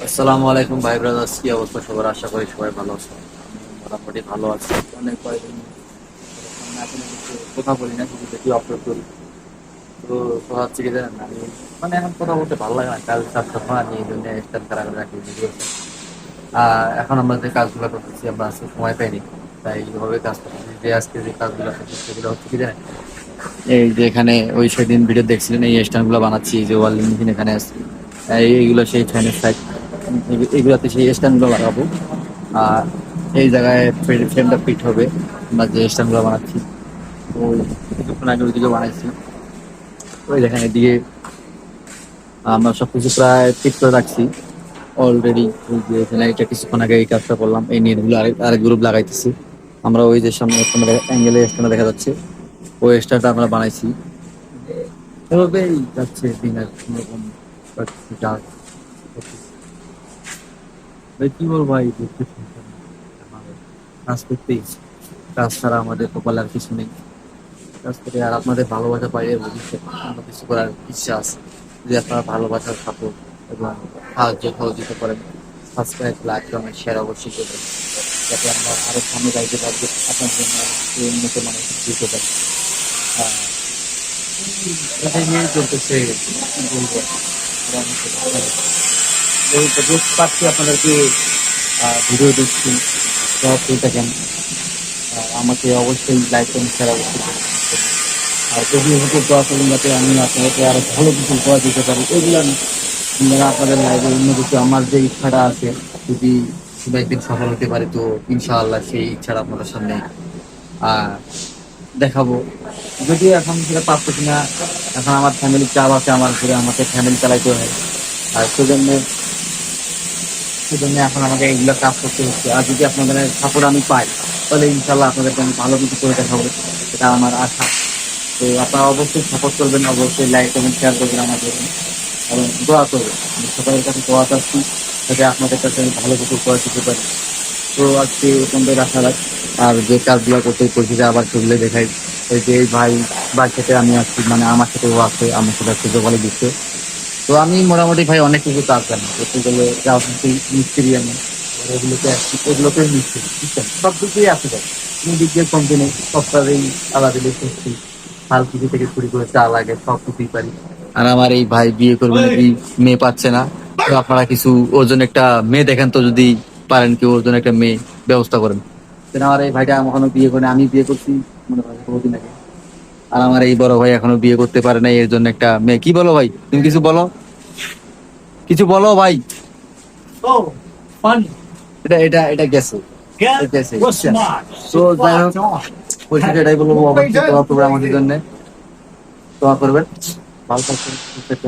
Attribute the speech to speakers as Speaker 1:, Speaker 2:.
Speaker 1: আসসালামু আলাইকুম ভাই ব্রাদার্স, কি অবস্থা সবার? আশা করি সবাই ভালো আছে। আমি মোটামুটি ভালো আছি। অনেক কয়েকদিন সামনে আসলে কিছু কথা বলি না, শুধু দেখি আপলোড করি। তো কথা হচ্ছে কি জানেন, আমি মানে এখন কথা বলতে ভালো লাগে না, কাজ কাজ কথা নিয়ে এই জন্য স্টাইল খারাপ করে রাখি ভিডিও। এখন আমরা যে কাজগুলো করতেছি আমরা আজকে সময় পাইনি, তাই এইভাবে কাজ করতেছি। যে আজকে যে কাজগুলো করতেছি সেগুলো হচ্ছে কি জানেন, এই যে এখানে ওই সেদিন ভিডিও দেখছিলেন এই স্ট্যান্ড গুলো বানাচ্ছি, এই যে ওয়াল মেশিন এখানে আছে। এইগুলো সেই চাইনিজ সাইড, এগুলোতে সেই স্ট্যান্ড গুলো লাগাবো। আর এই জায়গায় ফ্রেমটা ফিট হবে, আমরা যে স্ট্যান্ড গুলো বানাচ্ছি। ওই কিছুক্ষণ আগে ওইদিকে বানাইছি, ওই দেখেন এদিকে আমরা সবকিছু প্রায় ফিট করে রাখছি অলরেডি। ওই যে এখানে এটা কিছুক্ষণ আগে এই কাজটা করলাম, এই নেট গুলো আরেক গ্রুপ লাগাইতেছি আমরা। ওই যে সামনে অ্যাঙ্গেলে স্ট্যান্ড দেখা যাচ্ছে, ওই স্ট্যান্ডটা আমরা বানাইছি। এভাবেই যাচ্ছে দিন, আর কোনোরকম কাজ করতেছি। ভাই কি বলবো ভাই, দেখতেছি কাজ করতেই, কাজ ছাড়া আমাদের কপালে আর কিছু নেই। কাজ করে আর আপনাদের ভালোবাসা পাই, এর ভবিষ্যতে অন্য কিছু করার ইচ্ছা আছে। যদি আপনারা ভালোবাসার সাপোর্ট এবং সাহায্য সহযোগিতা করেন, সাবস্ক্রাইব লাইক কমেন্ট শেয়ার অবশ্যই করবেন, যাতে আমরা আরো সামনে যাইতে পারবো, আপনার জন্য একটু উন্নত মানের কিছু দিতে পারি। আহ, এটাই নিয়ে চলতেছে, কি বলবো, বুঝতে পারছি আপনাদেরকে ভিডিও দেখছি, সব ঠিক থাকেন। আমাকে অবশ্যই লাইক কমেন্ট শেয়ার অবশ্যই করবেন। আর যদি এগুলো দোয়া করবেন যাতে আমি আপনাদেরকে আরো ভালো কিছু উপহার দিতে পারি, এগুলো আপনারা আপনাদের লাইফে অন্য কিছু আমার যে ইচ্ছাটা আছে, যদি কোনো একদিন সফল হতে পারে তো ইনশাআল্লাহ সেই ইচ্ছাটা আপনাদের সামনে আহ দেখাবো। যদিও এখন সেটা পারতেছি না, এখন আমার ফ্যামিলির চাপ আছে, আমার ঘুরে আমাকে ফ্যামিলি চালাইতে হয়। আর সেজন্য এখন আমাকে এইগুলো কাজ করতে হচ্ছে। আর যদি আপনাদের সাপোর্ট আমি পাই, তাহলে ইনশাল্লাহ আপনাদেরকে আমি ভালো কিছু করে দেখাবো, এটা আমার আশা। তো আপনারা অবশ্যই সাপোর্ট করবেন, অবশ্যই লাইক কমেন্ট শেয়ার করবেন আমাদের, এবং দোয়া করবেন। আমি সবাই কাছে দোয়া চাচ্ছি যাতে আপনাদের কাছে আমি ভালো কিছু করে দিতে পারি। তো আজকে এরকমটাই রাখা রাখ। আর যে কাজগুলো করতে পরিচিতি আবার সেগুলো দেখাই। এই যে এই ভাই বার সাথে আমি আসছি, মানে আমার সাথে ও আছে, আমার সাথে সুযোগ বলে দিচ্ছে। তো আমি মোটামুটি ভাই অনেক কিছু কাজ জানি, করতে গেলে রাজনীতি মিস্ত্রি আমি, ওগুলোতে আসছি, ওগুলোতে মিস্ত্রি বুঝছেন, সব দিকেই আছে ভাই। তুমি দিক দিয়ে কমতে নেই, সবটাতেই আলাদা করছি। হাল কিছু থেকে শুরু করে চা লাগে সব কিছুই পারি। আর আমার এই ভাই বিয়ে করবে নাকি, মেয়ে পাচ্ছে না। তো আপনারা কিছু ওর জন্য একটা মেয়ে দেখেন তো, যদি পারেন কি ওর জন্য একটা মেয়ে ব্যবস্থা করেন। কেন আমার এই ভাইটা এখনো বিয়ে করে, আমি বিয়ে করছি মনে হয় বহুদিন আগে। আর আমার এই বড় ভাই এখনো বিয়ে করতে পারে না, এর জন্য একটা মেয়ে। কি বলো ভাই, তুমি কিছু বলো, কিছু বলো ভাই।
Speaker 2: Oh, funny.
Speaker 1: এটা এটা এটা গেছে,
Speaker 2: Get
Speaker 1: গেছে
Speaker 2: was
Speaker 1: বুঝছেন?
Speaker 2: smart.
Speaker 1: তো
Speaker 2: She's
Speaker 1: যাই হোক,
Speaker 2: locked on.
Speaker 1: পরিস্থিতি এটাই বলবো, অবশ্যই দোয়া করবেন আমাদের জন্য, দোয়া করবেন। ভালো থাকবেন, সুস্থ থাকবেন।